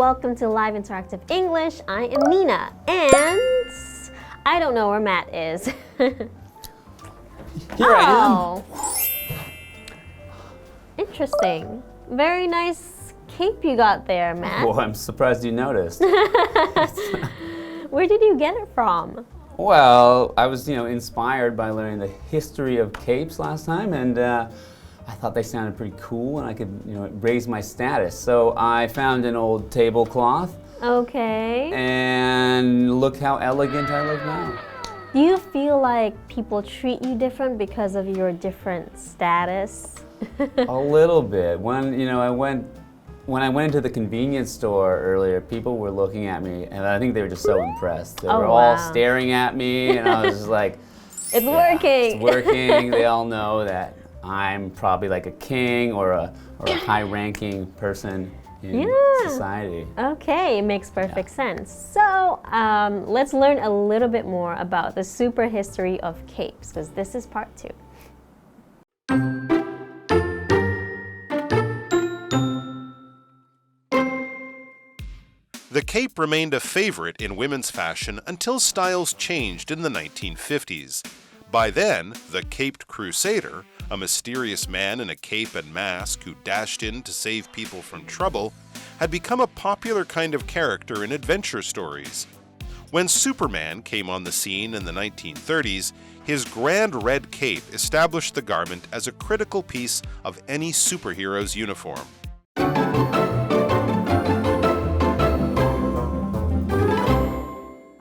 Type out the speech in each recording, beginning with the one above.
welcome to Live Interactive English. I am Nina, and I don't know where Matt is. Here I am. Interesting. Very nice cape you got there, Matt. Well, I'm surprised you noticed. Where did you get it from? Well, I was, inspired by learning the history of capes last time, and I thought they sounded pretty cool, and I could, raise my status. So I found an old tablecloth. Okay. And look how elegant I look now. Do you feel like people treat you different because of your different status? A little bit. When I went into the convenience store earlier, people were looking at me, and I think they were just so impressed. They were all staring at me, and I was just like, it's working. It's working. They all know that I'm probably like a king or a high-ranking person in society. Okay, it makes perfect sense. So let's learn a little bit more about the super history of capes, because this is part 2. The cape remained a favorite in women's fashion until styles changed in the 1950s. By then, the caped crusader, a mysterious man in a cape and mask who dashed in to save people from trouble, had become a popular kind of character in adventure stories. When Superman came on the scene in the 1930s, his grand red cape established the garment as a critical piece of any superhero's uniform.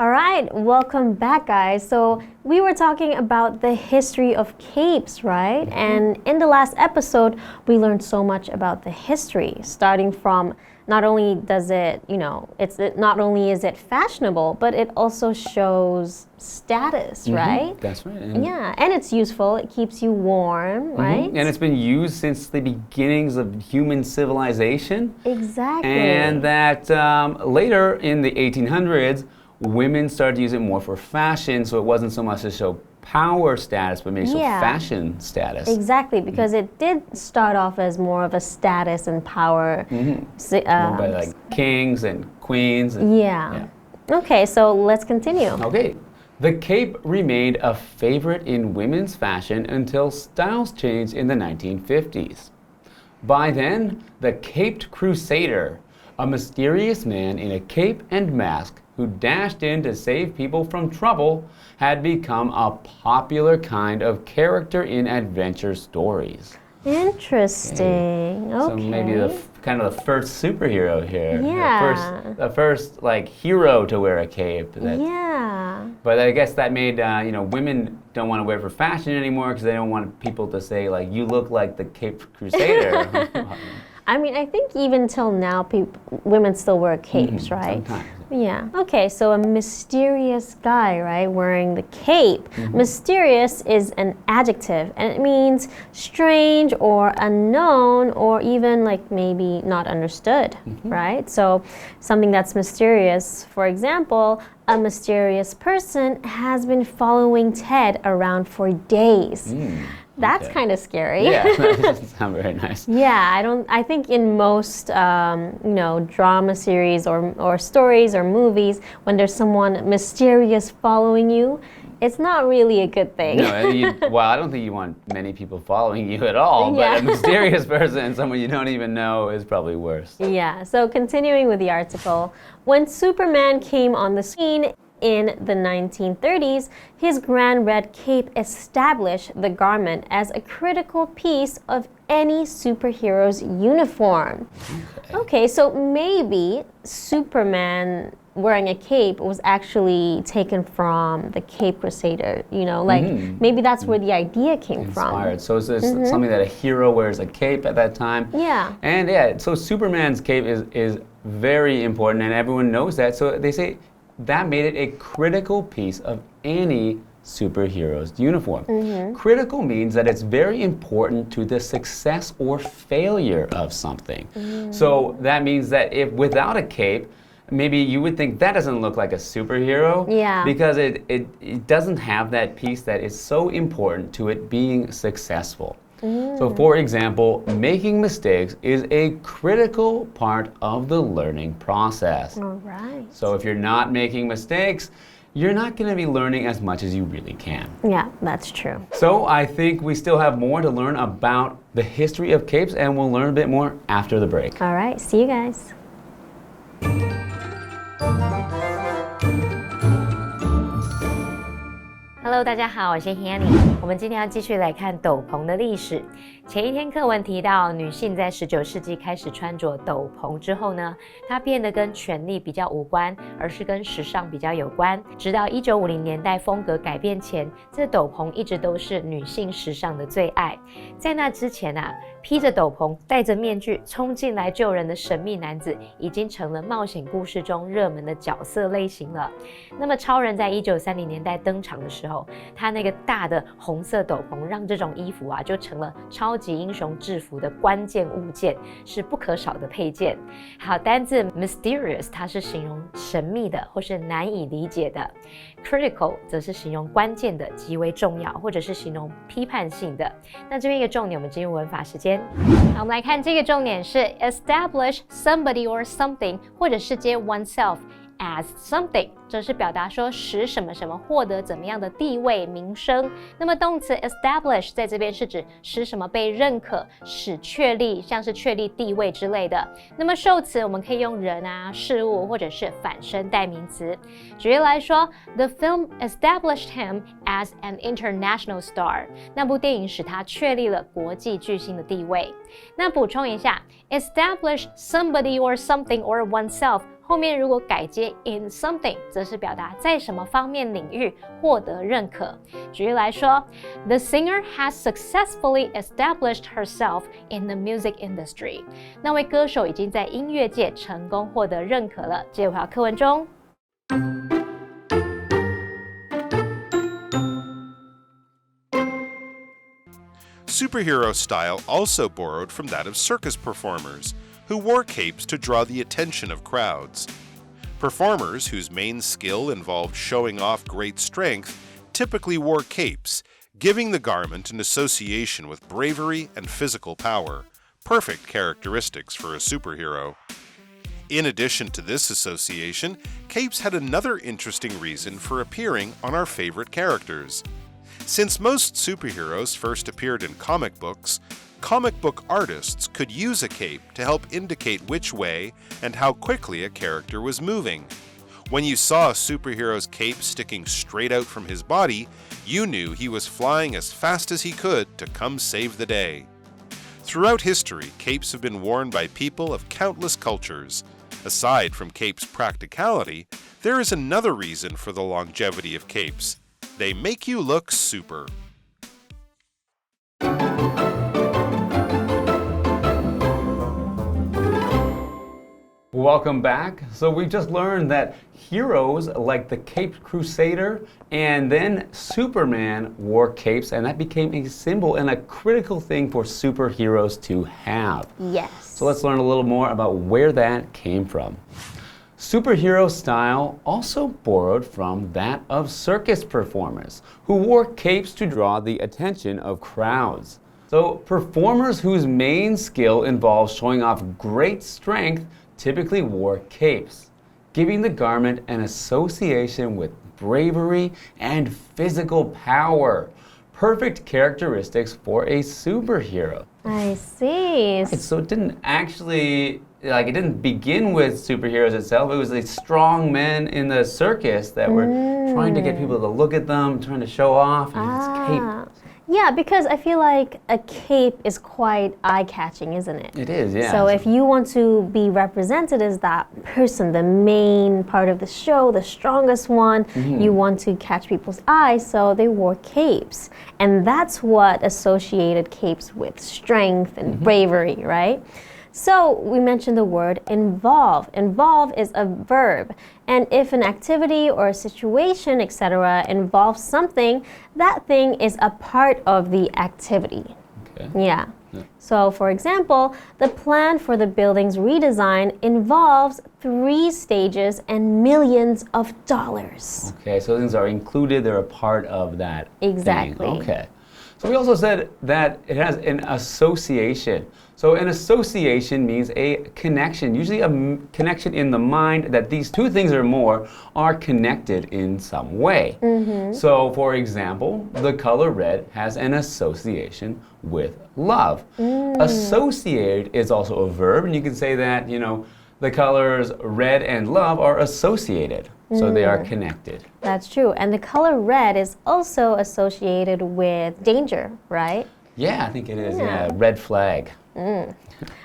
Alright, welcome back, guys. So we were talking about the history of capes, right? And in the last episode, we learned so much about the history, starting from not only does it, not only is it fashionable, but it also shows status, right? That's right. And it's useful. It keeps you warm, right? And it's been used since the beginnings of human civilization. Exactly. And that later in the 1800s, women started to use it more for fashion, so it wasn't so much to show power status, but maybe show fashion status. Exactly, because it did start off as more of a status and power. By like kings and queens. Okay, so let's continue. Okay. The cape remained a favorite in women's fashion until styles changed in the 1950s. By then, the caped crusader, a mysterious man in a cape and mask who dashed in to save people from trouble, had become a popular kind of character in adventure stories. Interesting. Okay. So maybe the first superhero here. Yeah. The first like hero to wear a cape. But I guess that made women don't want to wear it for fashion anymore because they don't want people to say like you look like the caped crusader. I mean, I think even till now, women still wear capes, right? Sometimes. Yeah. Okay, so a mysterious guy, right, wearing the cape. Mysterious is an adjective, and it means strange or unknown or even like maybe not understood, right? So something that's mysterious, for example, a mysterious person has been following Ted around for days. That's kind of scary. Yeah, that doesn't sound very nice. Yeah, I think in most, drama series or stories or movies, when there's someone mysterious following you, it's not really a good thing. No, I don't think you want many people following you at all, but a mysterious person, someone you don't even know, is probably worse. Yeah, so continuing with the article, when Superman came on the scene in the 1930s, his grand red cape established the garment as a critical piece of any superhero's uniform. Okay, so maybe Superman wearing a cape was actually taken from the Cape Crusader, maybe that's where the idea came Inspired. from. So it's something that a hero wears a cape at that time. Yeah. And so Superman's cape is very important, and everyone knows that. So they say that made it a critical piece of any superhero's uniform. Critical means that it's very important to the success or failure of something. So that means that if without a cape, maybe you would think that doesn't look like a superhero because it doesn't have that piece that is so important to it being successful. So for example, making mistakes is a critical part of the learning process. All right. So if you're not making mistakes, you're not going to be learning as much as you really can. Yeah, that's true. So I think we still have more to learn about the history of capes, and we'll learn a bit more after the break. All right, see you guys. Hello， 大家好，我是 Hanny。我们今天要继续来看斗篷的历史。前一天课文提到，女性在19世纪开始穿着斗篷之后呢，它变得跟权力比较无关，而是跟时尚比较有关。直到1950年代风格改变前，这斗篷一直都是女性时尚的最爱。在那之前啊，披着斗篷、戴着面具冲进来救人的神秘男子，已经成了冒险故事中热门的角色类型了。那么超人在1930年代登场的时候，他那个大的红色斗篷让这种衣服啊就成了超级英雄制服的关键物件，是不可少的配件。好，单字 mysterious 它是形容神秘的或是难以理解的， critical 则是形容关键的、极为重要，或者是形容批判性的。那这边一个重点，我们进入文法时间。好，我们来看这个重点是 establish somebody or something， 或者是接 oneself。as something， 这是表达说使什么什么获得怎么样的地位名声。那么动词 establish 在这边是指使什么被认可，使确立，像是确立地位之类的。那么受词我们可以用人啊、事物或者是反身代名词。举例来说 ，The film established him as an international star。那部电影使他确立了国际巨星的地位。那补充一下 ，establish somebody or something or oneself。后面如果改接 in something， 则是表达在什么方面领域获得认可。举例来说 ，The singer has successfully established herself in the music industry。那位歌手已经在音乐界成功获得认可了。接回到课文中。Superhero style also borrowed from that of circus performers, who wore capes to draw the attention of crowds. Performers whose main skill involved showing off great strength typically wore capes, giving the garment an association with bravery and physical power, perfect characteristics for a superhero. In addition to this association, capes had another interesting reason for appearing on our favorite characters. Since most superheroes first appeared in comic books, comic book artists could use a cape to help indicate which way and how quickly a character was moving. When you saw a superhero's cape sticking straight out from his body, you knew he was flying as fast as he could to come save the day. Throughout history, capes have been worn by people of countless cultures. Aside from capes' practicality, there is another reason for the longevity of capes. They make you look super. Welcome back. So we just learned that heroes like the Caped Crusader and then Superman wore capes, and that became a symbol and a critical thing for superheroes to have. Yes. So let's learn a little more about where that came from. Superhero style also borrowed from that of circus performers, who wore capes to draw the attention of crowds. So performers whose main skill involves showing off great strength typically wore capes, giving the garment an association with bravery and physical power, perfect characteristics for a superhero. I see. So it didn't actually, it didn't begin with superheroes itself. It was the strong men in the circus that were trying to get people to look at them, trying to show off, and it's cape. Yeah, because I feel like a cape is quite eye-catching, isn't it? It is, yeah. So if you want to be represented as that person, the main part of the show, the strongest one, you want to catch people's eyes, so they wore capes. And that's what associated capes with strength and bravery, right? So we mentioned the word involve. Involve is a verb. And if an activity or a situation, etc., involves something, that thing is a part of the activity. Okay. Yeah. So for example, the plan for the building's redesign involves 3 stages and millions of dollars. Okay, so things are included, they're a part of that Exactly. thing. Okay. So we also said that it has an association. So an association means a connection, usually a connection in the mind that these two things or more are connected in some way. So for example, the color red has an association with love. Associate is also a verb, and you can say that, the colors red and love are associated. So they are connected. That's true. And the color red is also associated with danger, right? Yeah, I think it is. Yeah, red flag. All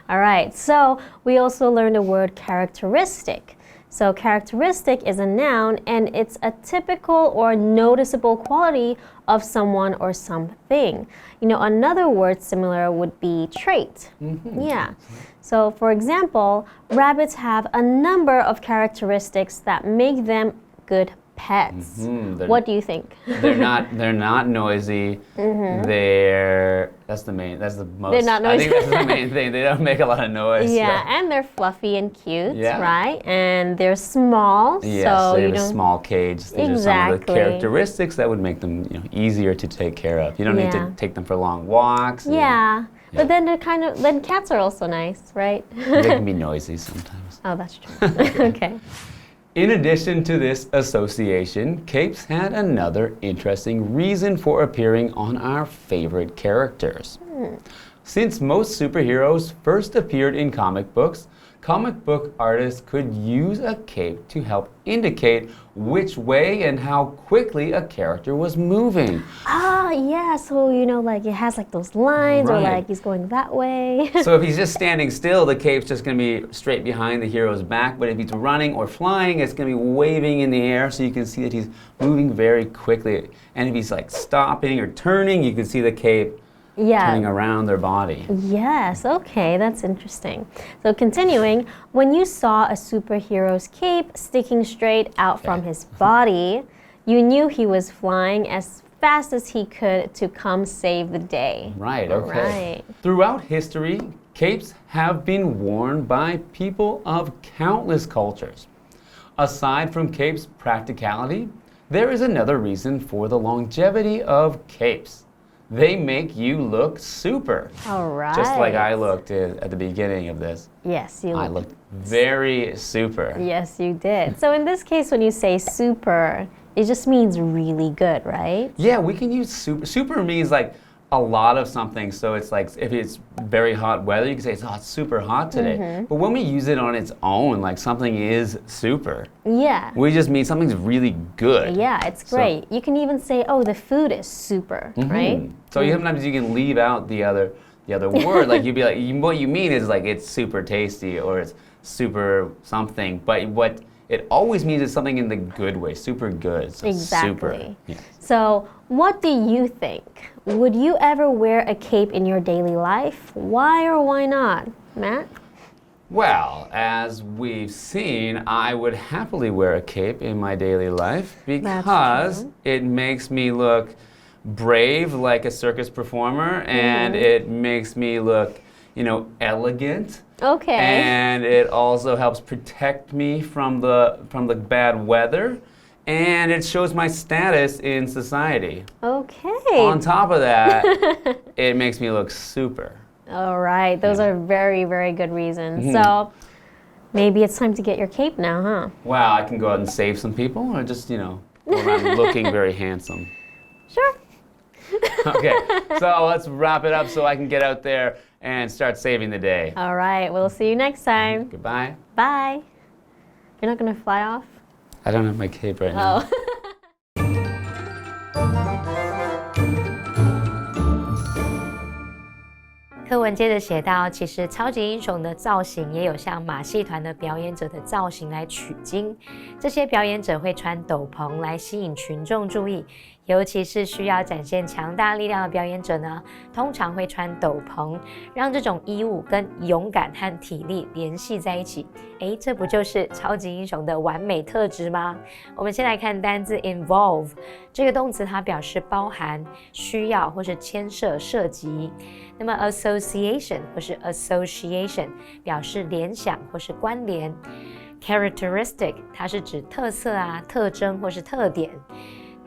right. So we also learned the word characteristic. So characteristic is a noun, and it's a typical or noticeable quality of someone or something. Another word similar would be trait. Yeah. So for example, rabbits have a number of characteristics that make them good pets. What do you think? They're not noisy. That's the most. They're not noisy. I think that's the main thing. They don't make a lot of noise. Yeah, and they're fluffy and cute, right? And they're small. Yes, so they have a small cage. These are some of the Exactly. characteristics that would make them easier to take care of. You don't need to take them for long walks. Yeah. But then then cats are also nice, right? They can be noisy sometimes. Oh, that's true. Okay. In addition to this association, capes had another interesting reason for appearing on our favorite characters. Since most superheroes first appeared in comic books, comic book artists could use a cape to help indicate which way and how quickly a character was moving. Ah, yeah. So, it has those lines or Right. he's going that way. So if he's just standing still, the cape's just going to be straight behind the hero's back. But if he's running or flying, it's going to be waving in the air so you can see that he's moving very quickly. And if he's stopping or turning, you can see the cape turning around their body. Yes, okay, that's interesting. So continuing, when you saw a superhero's cape sticking straight out from his body, you knew he was flying as fast as he could to come save the day. Right, okay. Right. Throughout history, capes have been worn by people of countless cultures. Aside from capes' practicality, there is another reason for the longevity of capes. They make you look super. All right. Just like I looked at the beginning of this. Yes, I looked very super. Yes, you did. So in this case, when you say super, it just means really good, right? Yeah, we can use super. Super means a lot of something. So it's if it's very hot weather, you can say it's super hot today. But when we use it on its own, something is super, Yeah. we just mean something's really good. Yeah, it's great. You can even say, oh, the food is super, right? So sometimes you can leave out the other word. You'd be what you mean is it's super tasty or it's super something. But what it always means is something in the good way, super good. So Exactly. Super. Yeah. So what do you think? Would you ever wear a cape in your daily life? Why or why not? Matt? Well, as we've seen, I would happily wear a cape in my daily life because it makes me look brave like a circus performer, and it makes me look, elegant. Okay. And it also helps protect me from the bad weather, and it shows my status in society. Okay. On top of that, it makes me look super. All right. Those are very, very good reasons. So maybe it's time to get your cape now, huh? Wow, I can go out and save some people, or just, go around looking very handsome. Sure. Okay, so let's wrap it up so I can get out there and start saving the day. All right. We'll see you next time. Goodbye. Bye. You're not going to fly off? I don't have my cape right now. Oh. 课文接着写到，其实超级英雄的造型也有向马戏团的表演者的造型来取经。这些表演者会穿斗篷来吸引群众注意，尤其是需要展现强大力量的表演者呢，通常会穿斗篷，让这种衣物跟勇敢和体力联系在一起。这不就是超级英雄的完美特质吗？我们先来看单字 involve 这个动词，它表示包含、需要或是牵涉、涉及。那么 association 或是 association 表示联想或是关联。characteristic 它是指特色啊、特征或是特点。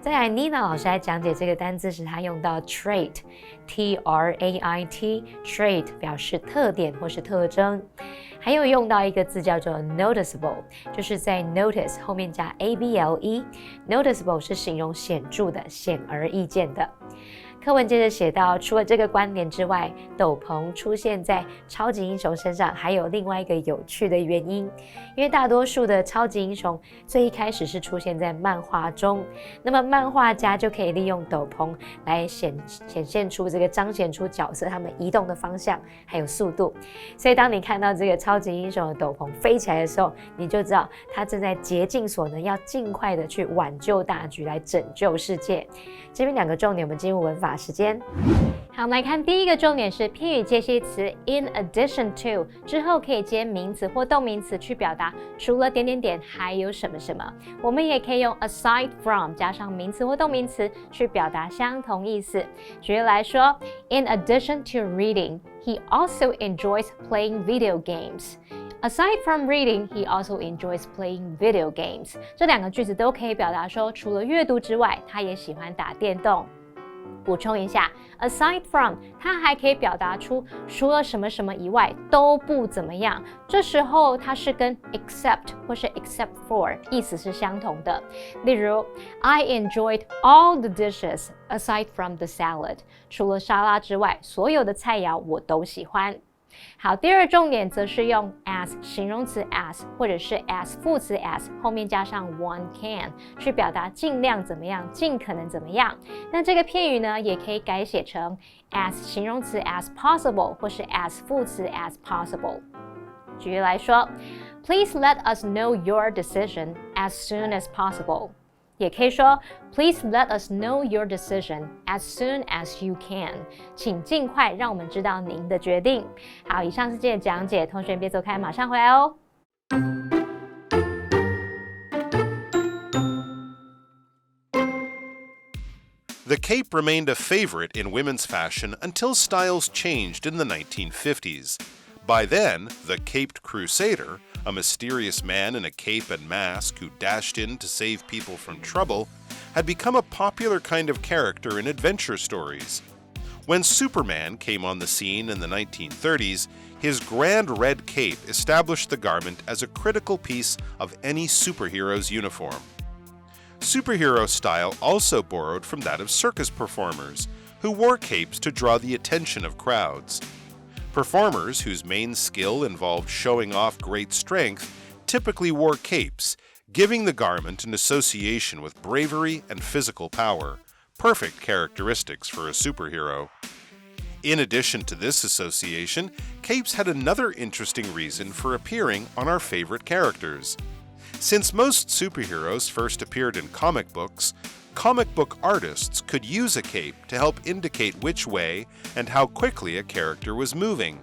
再来 Nina 老师来讲解这个单字时，她用到 trait，T-R-A-I-T， trait 表示特点或是特征。还有用到一个字叫做 noticeable， 就是在 notice 后面加 able，noticeable 是形容显著的、显而易见的。课文接着写到，除了这个观点之外，斗篷出现在超级英雄身上还有另外一个有趣的原因，因为大多数的超级英雄最一开始是出现在漫画中，那么漫画家就可以利用斗篷来显现出这个彰显出角色他们移动的方向还有速度，所以当你看到这个超级英雄的斗篷飞起来的时候，你就知道他正在竭尽所能，要尽快的去挽救大局，来拯救世界。这边2个重点，我们进入文法时间。好，我们来看第一个重点是片语介系词 in addition to 之后可以接名词或动名词去表达除了点点点还有什么什么。我们也可以用 aside from 加上名词或动名词去表达相同意思。举例来说 ，in addition to reading, he also enjoys playing video games.Aside from reading, he also enjoys playing video games. 这2个句子都可以表达说，除了阅读之外，他也喜欢打电动。补充一下 ，aside from， 它还可以表达出除了什么什么以外都不怎么样。这时候它是跟 except 或是 except for 意思是相同的。例如 ，I enjoyed all the dishes aside from the salad。除了沙拉之外，所有的菜肴我都喜欢。好，第二重点则是用 as 形容词 as 或者是 as 副词 as 后面加上 one can 去表达尽量怎么样，尽可能怎么样。那这个片语呢，也可以改写成 as 形容词 as possible 或是 as 副词 as possible。举例来说 ，Please let us know your decision as soon as possible。也可以说 Please let us know your decision as soon as you can。请尽快让我们知道您的决定。好，以上是今天的讲解，同学别走开，马上回来哦。The cape remained a favorite in women's fashion until styles changed in the 1950s. By then, the caped crusader, a mysterious man in a cape and mask who dashed in to save people from trouble, had become a popular kind of character in adventure stories. When Superman came on the scene in the 1930s, his grand red cape established the garment as a critical piece of any superhero's uniform. Superhero style also borrowed from that of circus performers, who wore capes to draw the attention of crowds. Performers whose main skill involved showing off great strength typically wore capes, giving the garment an association with bravery and physical power, perfect characteristics for a superhero. In addition to this association, capes had another interesting reason for appearing on our favorite characters. Since most superheroes first appeared in comic books, comic book artists could use a cape to help indicate which way and how quickly a character was moving.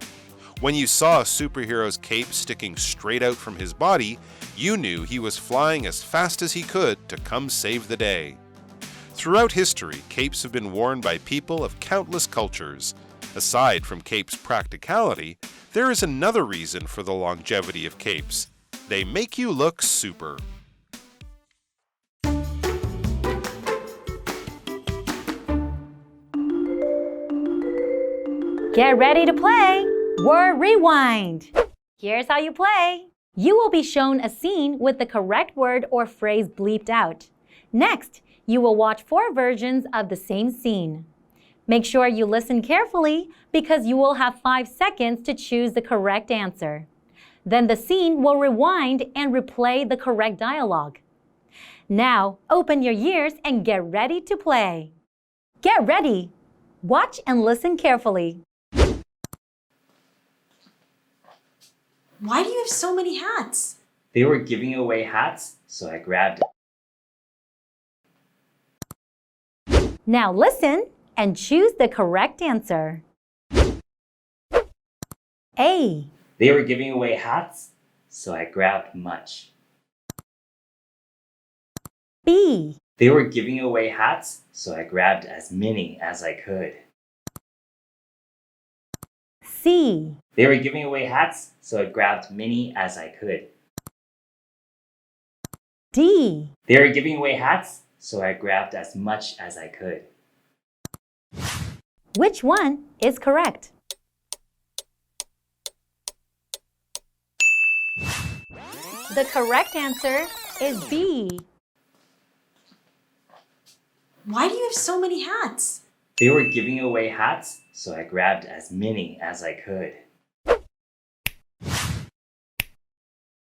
When you saw a superhero's cape sticking straight out from his body, you knew he was flying as fast as he could to come save the day. Throughout history, capes have been worn by people of countless cultures. Aside from capes' practicality, there is another reason for the longevity of capes. They make you look super. Get ready to play! Word Rewind! Here's how you play. You will be shown a scene with the correct word or phrase bleeped out. Next, you will watch 4 versions of the same scene. Make sure you listen carefully because you will have 5 seconds to choose the correct answer. Then the scene will rewind and replay the correct dialogue. Now, open your ears and get ready to play. Get ready! Watch and listen carefully. Why do you have so many hats? They were giving away hats, so I grabbed it. Now listen and choose the correct answer. A. They were giving away hats, so I grabbed much. B. They were giving away hats, so I grabbed as many as I could. C. They were giving away hats, so I grabbed many as I could. D. They were giving away hats, so I grabbed as much as I could. Which one is correct? The correct answer is B. Why do you have so many hats? They were giving away hats, so I grabbed as many as I could.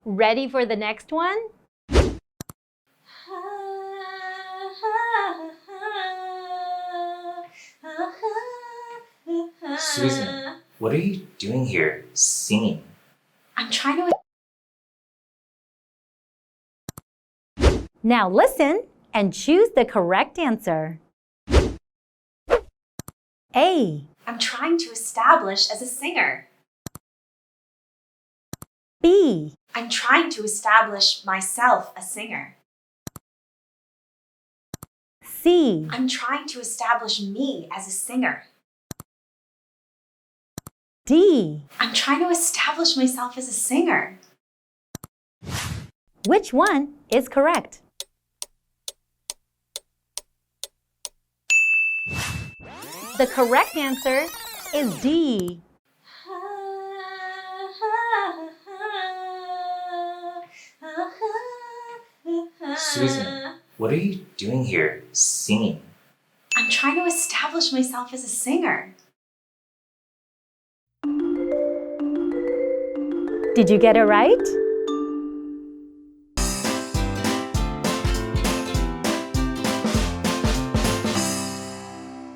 Ready for the next one? Susan, what are you doing here, singing? I'm trying to... Now listen and choose the correct answer. A. I'm trying to establish as a singer. B. I'm trying to establish myself a singer. C. I'm trying to establish me as a singer. D. I'm trying to establish myself as a singer. Which one is correct? The correct answer is D. Susan, what are you doing here, singing? I'm trying to establish myself as a singer. Did you get it right?